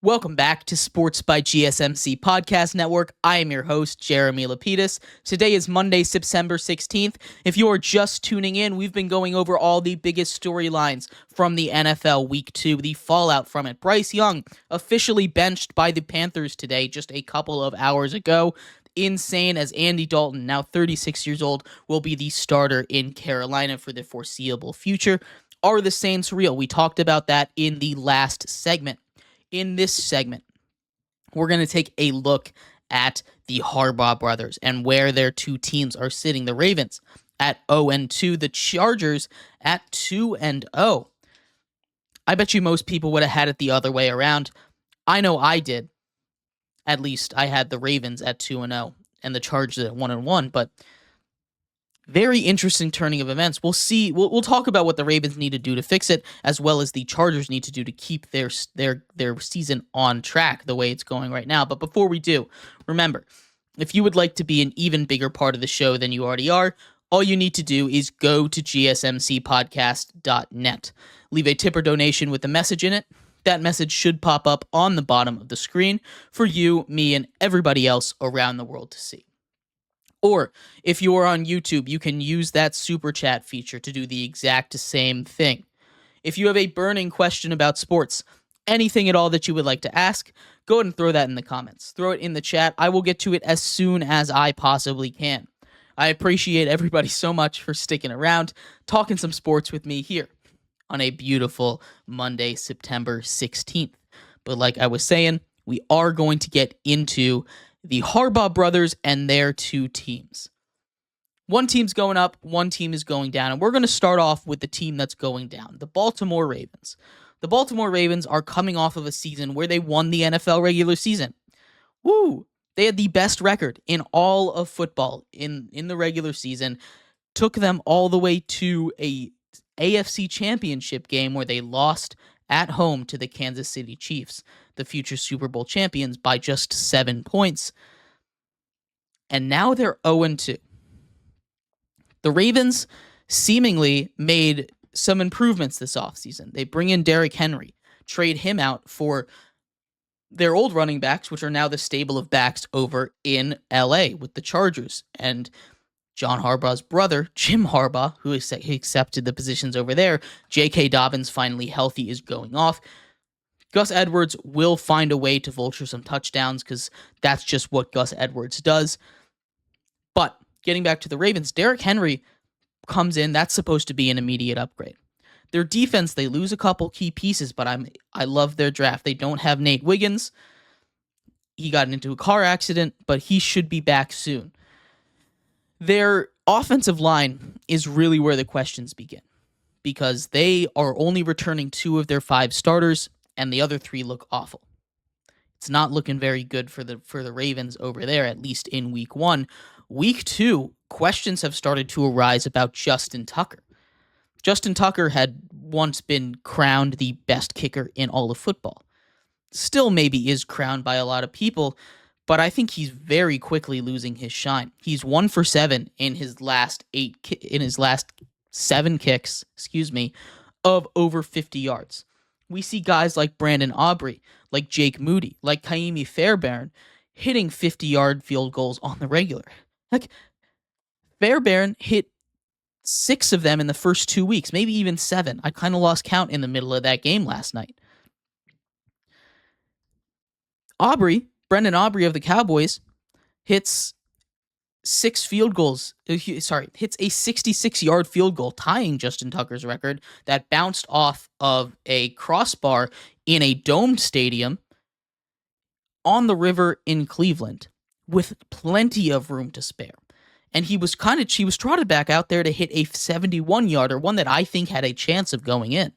Welcome back to Sports by GSMC Podcast Network. I am your host, Jeremy Lapidus. Today is Monday, September 16th. If you are just tuning in, we've been going over all the biggest storylines from the NFL Week 2, the fallout from it. Bryce Young officially benched by the Panthers today, just a couple of hours ago. Insane, as Andy Dalton, now 36 years old, will be the starter in Carolina for the foreseeable future. Are the Saints real? We talked about that in the last segment. In this segment, we're going to take a look at the Harbaugh brothers and where their two teams are sitting. The Ravens at 0-2, the Chargers at 2-0. I bet you most people would have had it the other way around. I know I did. At least I had the Ravens at 2-0 and the Chargers at 1-1, but very interesting turning of events. We'll see. We'll talk about what the Ravens need to do to fix it, as well as the Chargers need to do to keep their season on track the way it's going right now. But before we do, remember, if you would like to be an even bigger part of the show than you already are, all you need to do is go to gsmcpodcast.net. Leave a tip or donation with a message in it. That message should pop up on the bottom of the screen for you, me, and everybody else around the world to see. Or if you are on YouTube, you can use that super chat feature to do the exact same thing. If you have a burning question about sports, anything at all that you would like to ask, go ahead and throw that in the comments. Throw it in the chat. I will get to it as soon as I possibly can. I appreciate everybody so much for sticking around, talking some sports with me here on a beautiful Monday, September 16th. But like I was saying, we are going to get into the Harbaugh brothers and their two teams. One team's going up, one team is going down, and we're going to start off with the team that's going down, the Baltimore Ravens. The Baltimore Ravens are coming off of a season where they won the NFL regular season. Woo! They had the best record in all of football in the regular season, took them all the way to a AFC championship game where they lost at home to the Kansas City Chiefs, the future Super Bowl champions, by just 7 points. And now they're 0-2. The Ravens seemingly made some improvements this offseason. They bring in Derrick Henry, trade him out for their old running backs, which are now the stable of backs over in LA with the Chargers. And John Harbaugh's brother, Jim Harbaugh, who accepted the positions over there, J.K. Dobbins, finally healthy, is going off. Gus Edwards will find a way to vulture some touchdowns because that's just what Gus Edwards does. But getting back to the Ravens, Derrick Henry comes in. That's supposed to be an immediate upgrade. Their defense, they lose a couple key pieces, but I love their draft. They don't have Nate Wiggins. He got into a car accident, but he should be back soon. Their offensive line is really where the questions begin because they are only returning 2 of their 5 starters, and the other 3 look awful. It's not looking very good for the Ravens over there, at least in week 1. Week 2, questions have started to arise about Justin Tucker. Justin Tucker had once been crowned the best kicker in all of football. Still maybe is crowned by a lot of people, but I think he's very quickly losing his shine. He's 1 for 7 in his last 7 kicks, of over 50 yards. We see guys like Brandon Aubrey, like Jake Moody, like Kaimi Fairbairn hitting 50-yard field goals on the regular. Like, Fairbairn hit 6 of them in the first 2 weeks, maybe even 7. I kind of lost count in the middle of that game last night. Brendan Aubrey of the Cowboys, hits 6 field goals. Hits a 66-yard field goal, tying Justin Tucker's record that bounced off of a crossbar in a domed stadium on the river in Cleveland with plenty of room to spare. And she was trotted back out there to hit a 71-yarder, one that I think had a chance of going in.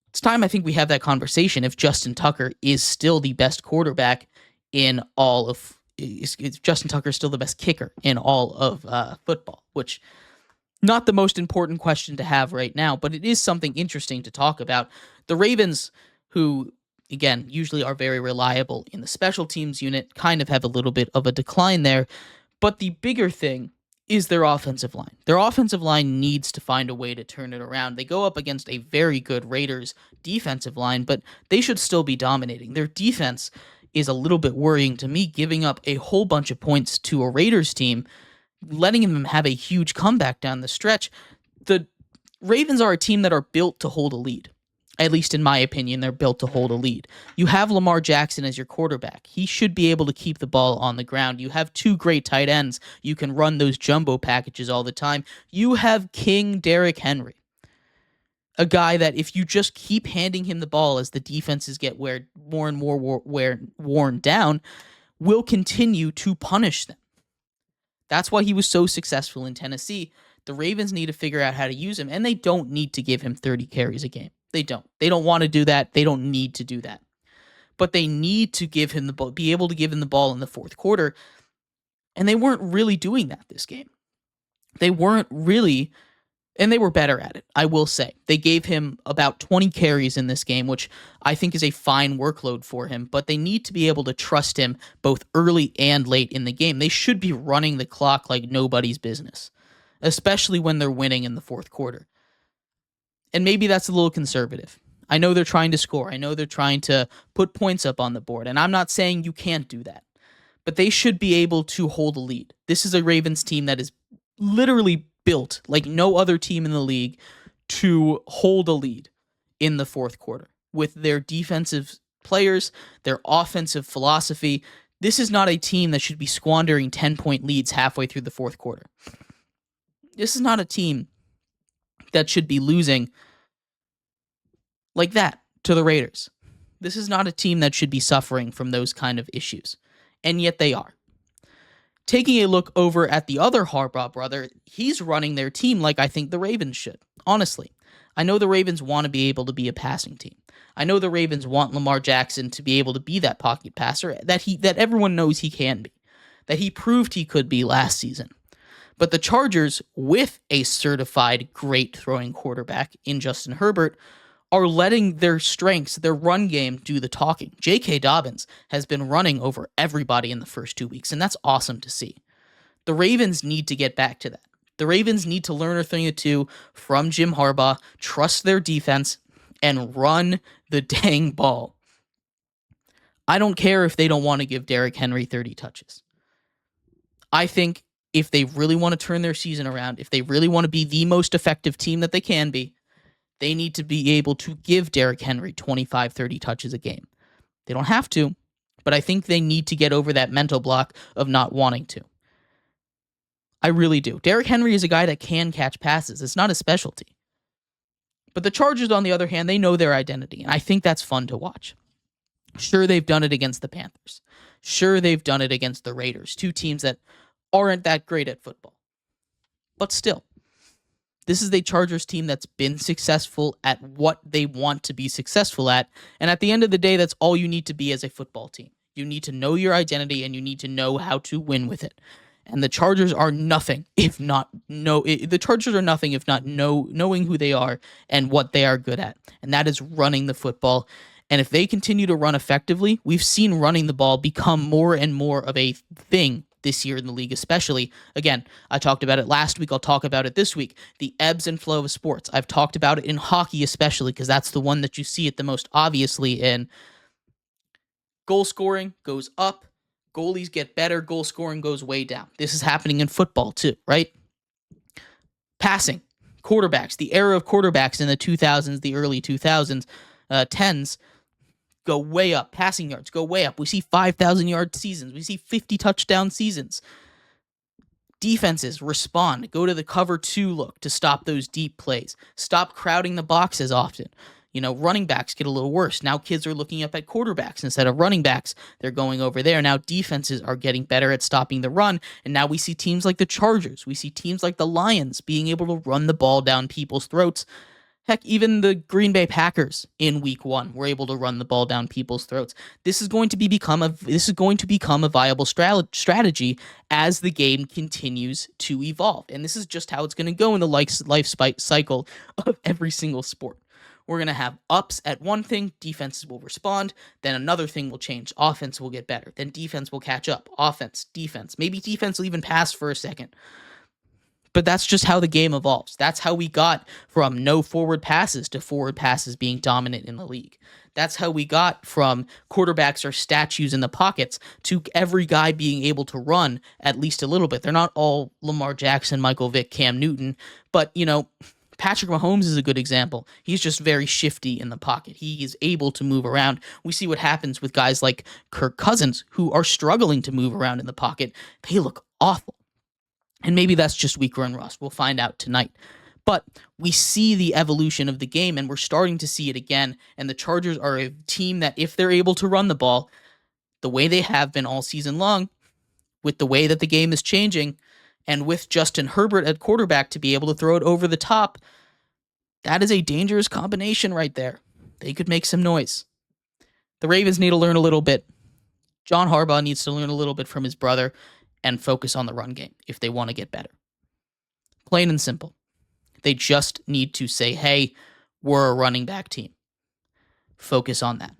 It's time I think we have that conversation if Justin Tucker is still the best quarterback in all of... Is Justin Tucker still the best kicker in all of football? Which, not the most important question to have right now, but it is something interesting to talk about. The Ravens, who, again, usually are very reliable in the special teams unit, kind of have a little bit of a decline there. But the bigger thing is their offensive line. Their offensive line needs to find a way to turn it around. They go up against a very good Raiders defensive line, but they should still be dominating. Their defense is a little bit worrying to me, giving up a whole bunch of points to a Raiders team, letting them have a huge comeback down the stretch. The Ravens are a team that are built to hold a lead. At least in my opinion, they're built to hold a lead. You have Lamar Jackson as your quarterback. He should be able to keep the ball on the ground. You have two great tight ends. You can run those jumbo packages all the time. You have King Derrick Henry, a guy that if you just keep handing him the ball as the defenses get more and more worn down, will continue to punish them. That's why he was so successful in Tennessee. The Ravens need to figure out how to use him, and they don't need to give him 30 carries a game. They don't. They don't want to do that. They don't need to do that. But they need to give him the ball, be able to give him the ball in the fourth quarter, and they weren't really doing that this game. They weren't really, and they were better at it, I will say. They gave him about 20 carries in this game, which I think is a fine workload for him, but they need to be able to trust him both early and late in the game. They should be running the clock like nobody's business, especially when they're winning in the fourth quarter. And maybe that's a little conservative. I know they're trying to score. I know they're trying to put points up on the board, and I'm not saying you can't do that. But they should be able to hold a lead. This is a Ravens team that is literally built like no other team in the league to hold a lead in the fourth quarter. With their defensive players, their offensive philosophy, this is not a team that should be squandering 10-point leads halfway through the fourth quarter. This is not a team that should be losing like that to the Raiders. This is not a team that should be suffering from those kind of issues. And yet they are. Taking a look over at the other Harbaugh brother, he's running their team like I think the Ravens should. Honestly, I know the Ravens want to be able to be a passing team. I know the Ravens want Lamar Jackson to be able to be that pocket passer that everyone knows he can be, that he proved he could be last season. But the Chargers, with a certified great throwing quarterback in Justin Herbert, are letting their strengths, their run game, do the talking. J.K. Dobbins has been running over everybody in the first 2 weeks, and that's awesome to see. The Ravens need to get back to that. The Ravens need to learn a thing or two from Jim Harbaugh, trust their defense, and run the dang ball. I don't care if they don't want to give Derrick Henry 30 touches. I think if they really want to turn their season around, if they really want to be the most effective team that they can be, they need to be able to give Derrick Henry 25, 30 touches a game. They don't have to, but I think they need to get over that mental block of not wanting to. I really do. Derrick Henry is a guy that can catch passes. It's not his specialty. But the Chargers, on the other hand, they know their identity, and I think that's fun to watch. Sure, they've done it against the Panthers. Sure, they've done it against the Raiders, two teams that aren't that great at football. But still, this is a Chargers team that's been successful at what they want to be successful at. And at the end of the day, that's all you need to be as a football team. You need to know your identity and you need to know how to win with it. And the Chargers are nothing if not knowing who they are and what they are good at. And that is running the football. And if they continue to run effectively, we've seen running the ball become more and more of a thing this year in the league, especially. Again, I talked about it last week. I'll talk about it this week. The ebbs and flow of sports. I've talked about it in hockey, especially because that's the one that you see it the most obviously in. Goal scoring goes up. Goalies get better. Goal scoring goes way down. This is happening in football too, right? Passing. Quarterbacks. The era of quarterbacks in the 2000s, the early 2000s, 10s, go way up. Passing yards go way up. We see 5,000-yard seasons. We see 50 touchdown seasons. Defenses respond. Go to the cover 2 look to stop those deep plays. Stop crowding the box as often. Running backs get a little worse. Now kids are looking up at quarterbacks instead of running backs. They're going over there. Now defenses are getting better at stopping the run. And now we see teams like the Chargers. We see teams like the Lions being able to run the ball down people's throats. Heck, even the Green Bay Packers in Week 1 were able to run the ball down people's throats. This is going to become a viable strategy as the game continues to evolve, and this is just how it's going to go in the life cycle of every single sport. We're going to have ups at one thing, defenses will respond, then another thing will change, offense will get better, then defense will catch up, offense, defense, maybe defense will even pass for a second. But that's just how the game evolves. That's how we got from no forward passes to forward passes being dominant in the league. That's how we got from quarterbacks are statues in the pockets to every guy being able to run at least a little bit. They're not all Lamar Jackson, Michael Vick, Cam Newton, but, Patrick Mahomes is a good example. He's just very shifty in the pocket. He is able to move around. We see what happens with guys like Kirk Cousins, who are struggling to move around in the pocket. They look awful. And maybe that's just weak run rust. We'll find out tonight. But we see the evolution of the game, and we're starting to see it again. And the Chargers are a team that, if they're able to run the ball the way they have been all season long, with the way that the game is changing, and with Justin Herbert at quarterback to be able to throw it over the top, that is a dangerous combination right there. They could make some noise. The Ravens need to learn a little bit. John Harbaugh needs to learn a little bit from his brother and focus on the run game if they want to get better. Plain and simple. They just need to say, hey, we're a running back team. Focus on that.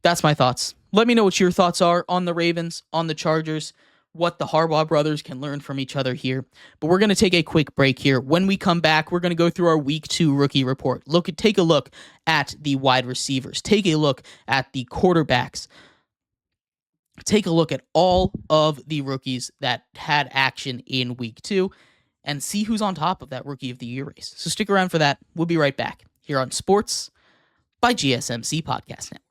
That's my thoughts. Let me know what your thoughts are on the Ravens, on the Chargers, what the Harbaugh brothers can learn from each other here. But we're going to take a quick break here. When we come back, we're going to go through our Week 2 rookie report. Take a look at the wide receivers. Take a look at the quarterbacks. Take a look at all of the rookies that had action in Week 2 and see who's on top of that Rookie of the Year race. So stick around for that. We'll be right back here on Sports by GSMC Podcast Network.